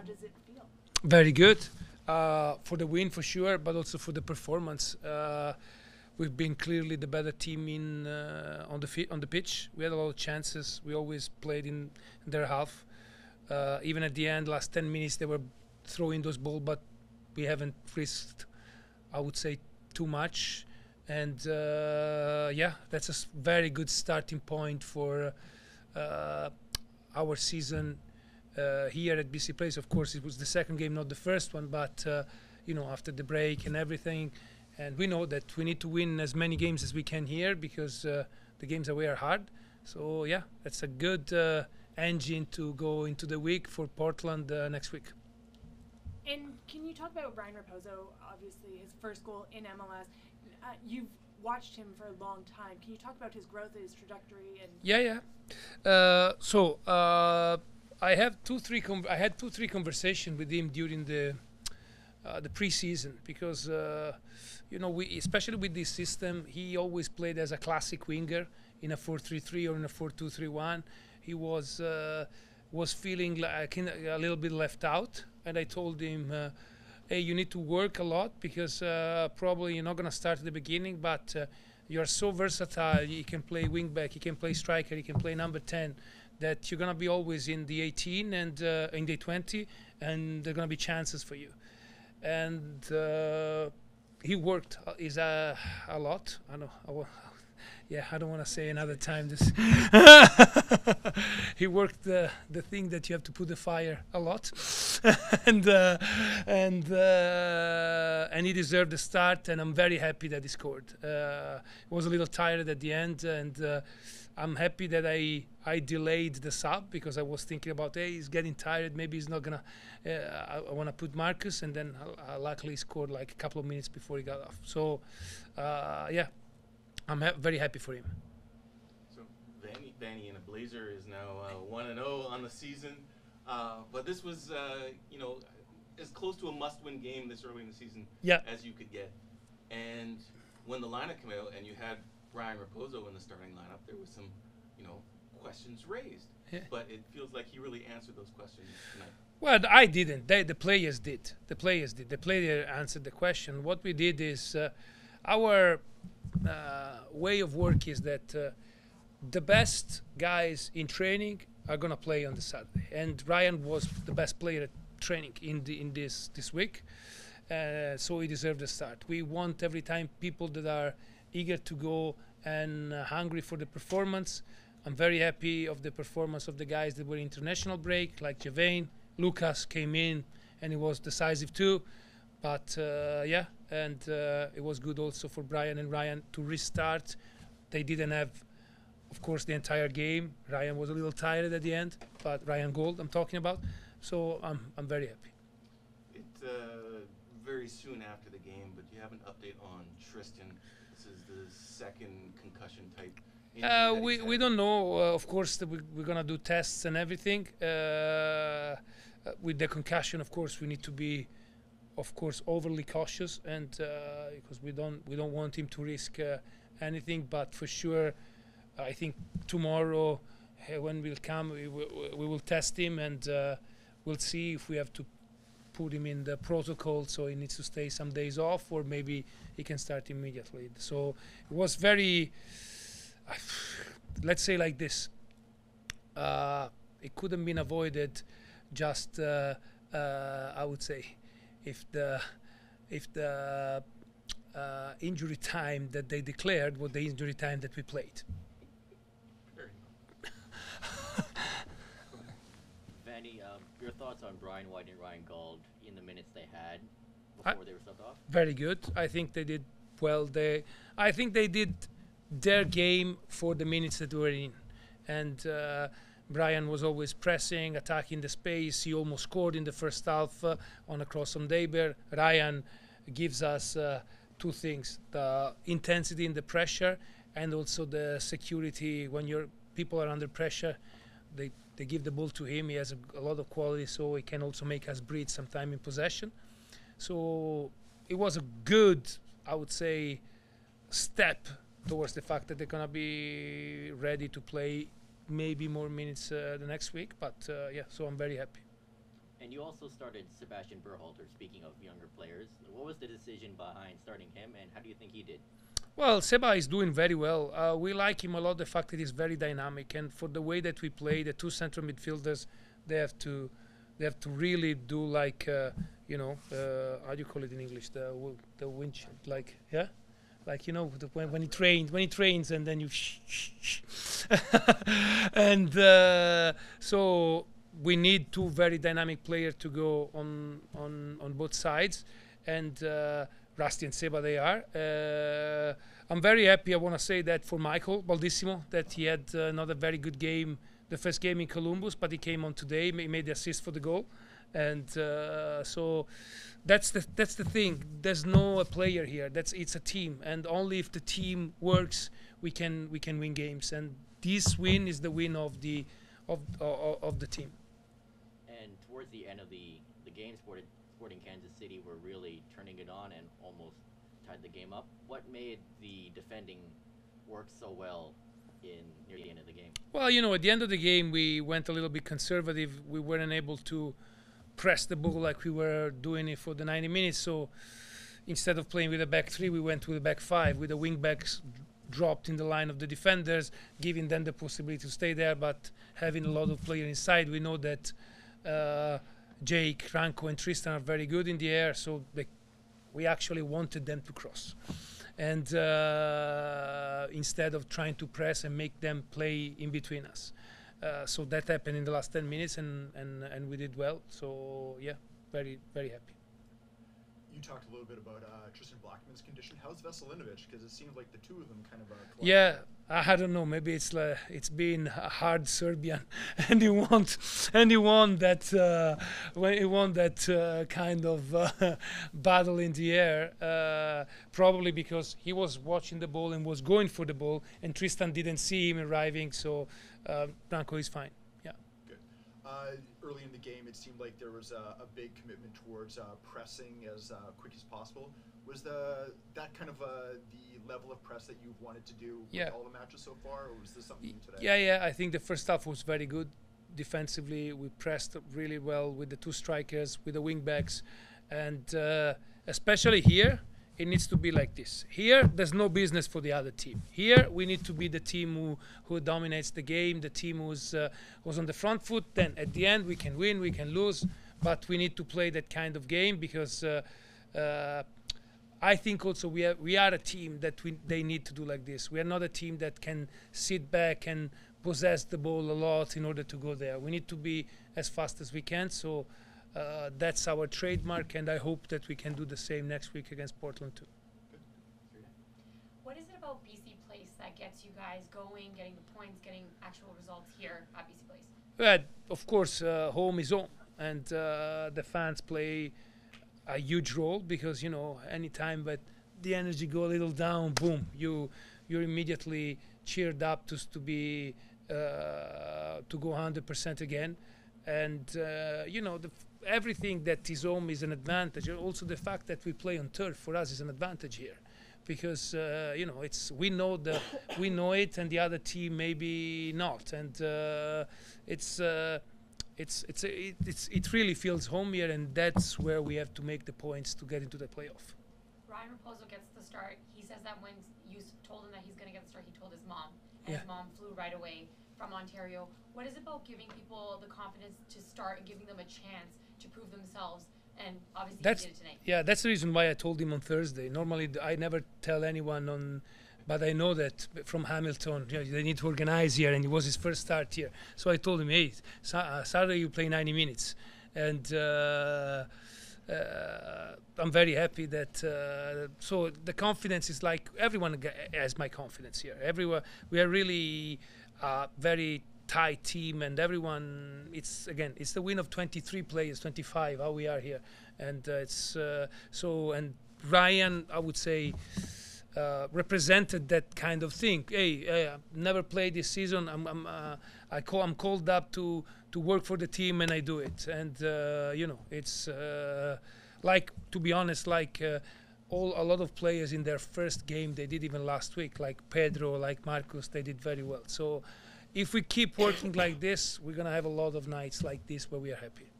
does it feel? Very good for the win for sure, but also for the performance. We've been clearly the better team in on the pitch. We had a lot of chances. We always played in their half. Even at the end, last 10 minutes, they were throwing those balls, but we haven't risked, I would say, too much. And yeah, that's a very good starting point for our season here at BC Place. Of course, it was the second game, not the first one, but you know, after the break and everything, and we know that we need to win as many games as we can here because the games away are hard. So yeah, that's a good engine to go into the week for Portland next week. And can you talk about Brian Raposo, obviously his first goal in MLS? You've watched him for a long time. Can you talk about his growth, his trajectory? And Yeah. So I have I had 2-3 conversations with him during the preseason because you know, we, especially with this system, he always played as a classic winger in a 4-3-3 or in a 4-2-3-1. He was feeling like a little bit left out, and I told him, hey, you need to work a lot because probably you're not going to start at the beginning, but you're so versatile. You can play wing back, you can play striker, you can play number 10, that you're going to be always in the 18 and in the 20, and there are going to be chances for you. And he worked a lot. I know. Yeah, I don't want to say another time this. He worked the thing that you have to put the fire a lot, and he deserved the start. And I'm very happy that he scored. He was a little tired at the end, and I'm happy that I delayed the sub because I was thinking about, hey, he's getting tired. Maybe he's not gonna. I want to put Marcus, and then luckily he scored like a couple of minutes before he got off. So yeah. I'm very happy for him. So Vanni in a Blazer is now 1-0 on the season, but this was you know, as close to a must-win game this early in the season as you could get. And when the lineup came out and you had Brian Raposo in the starting lineup, there was some, you know, questions raised. Yeah. But it feels like he really answered those questions tonight. Well, I didn't. The players did. The players did. The player answered the question. What we did is our way of work is that the best guys in training are gonna play on the Saturday, and Ryan was the best player at training in this week, so he deserved a start. We want every time people that are eager to go and hungry for the performance. I'm very happy of the performance of the guys that were international break, like Javane. Lucas came in and he was decisive too. But yeah, and it was good also for Brian and Ryan to restart. They didn't have, of course, the entire game. Ryan was a little tired at the end, but Ryan Gold I'm talking about. So I'm very happy. It's very soon after the game, but do you have an update on Tristan? This is the second concussion type injury. We don't know. Of course, we're gonna do tests and everything. With the concussion, of course, we need to be, of course, overly cautious, and because we don't want him to risk anything. But for sure, I think tomorrow when we'll come, we will test him, and we'll see if we have to put him in the protocol, so he needs to stay some days off, or maybe he can start immediately. So it was very, let's say like this, it couldn't been avoided. Just I would say, if the injury time that they declared was the injury time that we played. Vanni, your thoughts on Brian White and Ryan Gold in the minutes they had before they were subbed off? Very good. I think they did well. I think they did their game for the minutes that were in, and Brian was always pressing, attacking the space. He almost scored in the first half on a cross on Deiber. Ryan gives us two things: the intensity in the pressure, and also the security. When your people are under pressure, they give the ball to him. He has a lot of quality, so he can also make us breathe some time in possession. So it was a good, I would say, step towards the fact that they're going to be ready to play maybe more minutes the next week. But yeah, so I'm very happy. And you also started Sebastian Berhalter, speaking of younger players. What was the decision behind starting him, and how do you think he did? Well, Seba is doing very well. We like him a lot, the fact that he's very dynamic. And for the way that we play, the two central midfielders, they have to really do like, how do you call it in English? The winch, like, yeah? Like, when he trains and then you and so we need two very dynamic players to go on both sides, and Rusty and Seba they are. I'm very happy, I want to say that, for Michael Baldissimo, that he had another very good game, the first game in Columbus, but he came on today, he made the assist for the goal. And so that's the thing. There's no a player here. It's a team, and only if the team works, we can win games. And this win is the win of the team. And towards the end of the game, Sporting Kansas City were really turning it on and almost tied the game up. What made the defending work so well near the end of the game? Well, at the end of the game, we went a little bit conservative. We weren't able to press the ball like we were doing it for the 90 minutes. So instead of playing with a back three, we went with a back five, with the wing backs dropped in the line of the defenders, giving them the possibility to stay there, but having a lot of players inside. We know that Jake, Ranko, and Tristan are very good in the air, so we actually wanted them to cross. And instead of trying to press and make them play in between us. So that happened in the last 10 minutes, and we did well. So, yeah, very, very happy. You talked a little bit about Tristan Blackman's condition. How's Veselinovic? Because it seems like the two of them kind of yeah, I don't know. Maybe it's been a hard Serbian, and he won that when he won that kind of battle in the air. Probably because he was watching the ball and was going for the ball, and Tristan didn't see him arriving. So Branko is fine. Yeah. Good. Early in the game, it seemed like there was a big commitment towards pressing as quick as possible. Was that kind of the level of press that you've wanted to do with all the matches so far, or was this something new today? Yeah. I think the first half was very good defensively. We pressed really well with the two strikers, with the wing backs, and especially here, it needs to be like this. Here, there's no business for the other team. Here, we need to be the team who dominates the game, the team who's on the front foot. Then at the end, we can win, we can lose, but we need to play that kind of game because I think also we are a team that they need to do like this. We are not a team that can sit back and possess the ball a lot in order to go there. We need to be as fast as we can. So that's our trademark, and I hope that we can do the same next week against Portland too. What is it about BC Place that gets you guys going, getting the points, getting actual results here at BC Place? Well, of course, home is home, and the fans play a huge role because anytime that the energy go a little down, boom, you're immediately cheered up to go 100% again, and everything that is home is an advantage. Also, the fact that we play on turf for us is an advantage here, because we know it, and the other team maybe not, and it really feels home here, and that's where we have to make the points to get into the playoff. Ryan Raposo gets the start. He says that when you told him that he's going to get the start, he told his mom, and his mom flew right away from Ontario. What is it about giving people the confidence to start and giving them a chance to prove themselves? And obviously he did it tonight. Yeah, that's the reason why I told him on Thursday. Normally I never tell anyone but I know that from Hamilton, they need to organize here, and it was his first start here. So I told him, hey, Saturday you play 90 minutes. And I'm very happy that, so the confidence is like, everyone has my confidence here. Everyone, we are really very tight team, and everyone, it's the win of 23 players, 25, how we are here. And and Ryan, I would say, represented that kind of thing. Hey, never played this season. I'm called up to work for the team, and I do it. And it's like, to be honest, like a lot of players in their first game, they did even last week, like Pedro, like Marcus, they did very well. So if we keep working like this, we're gonna have a lot of nights like this where we are happy.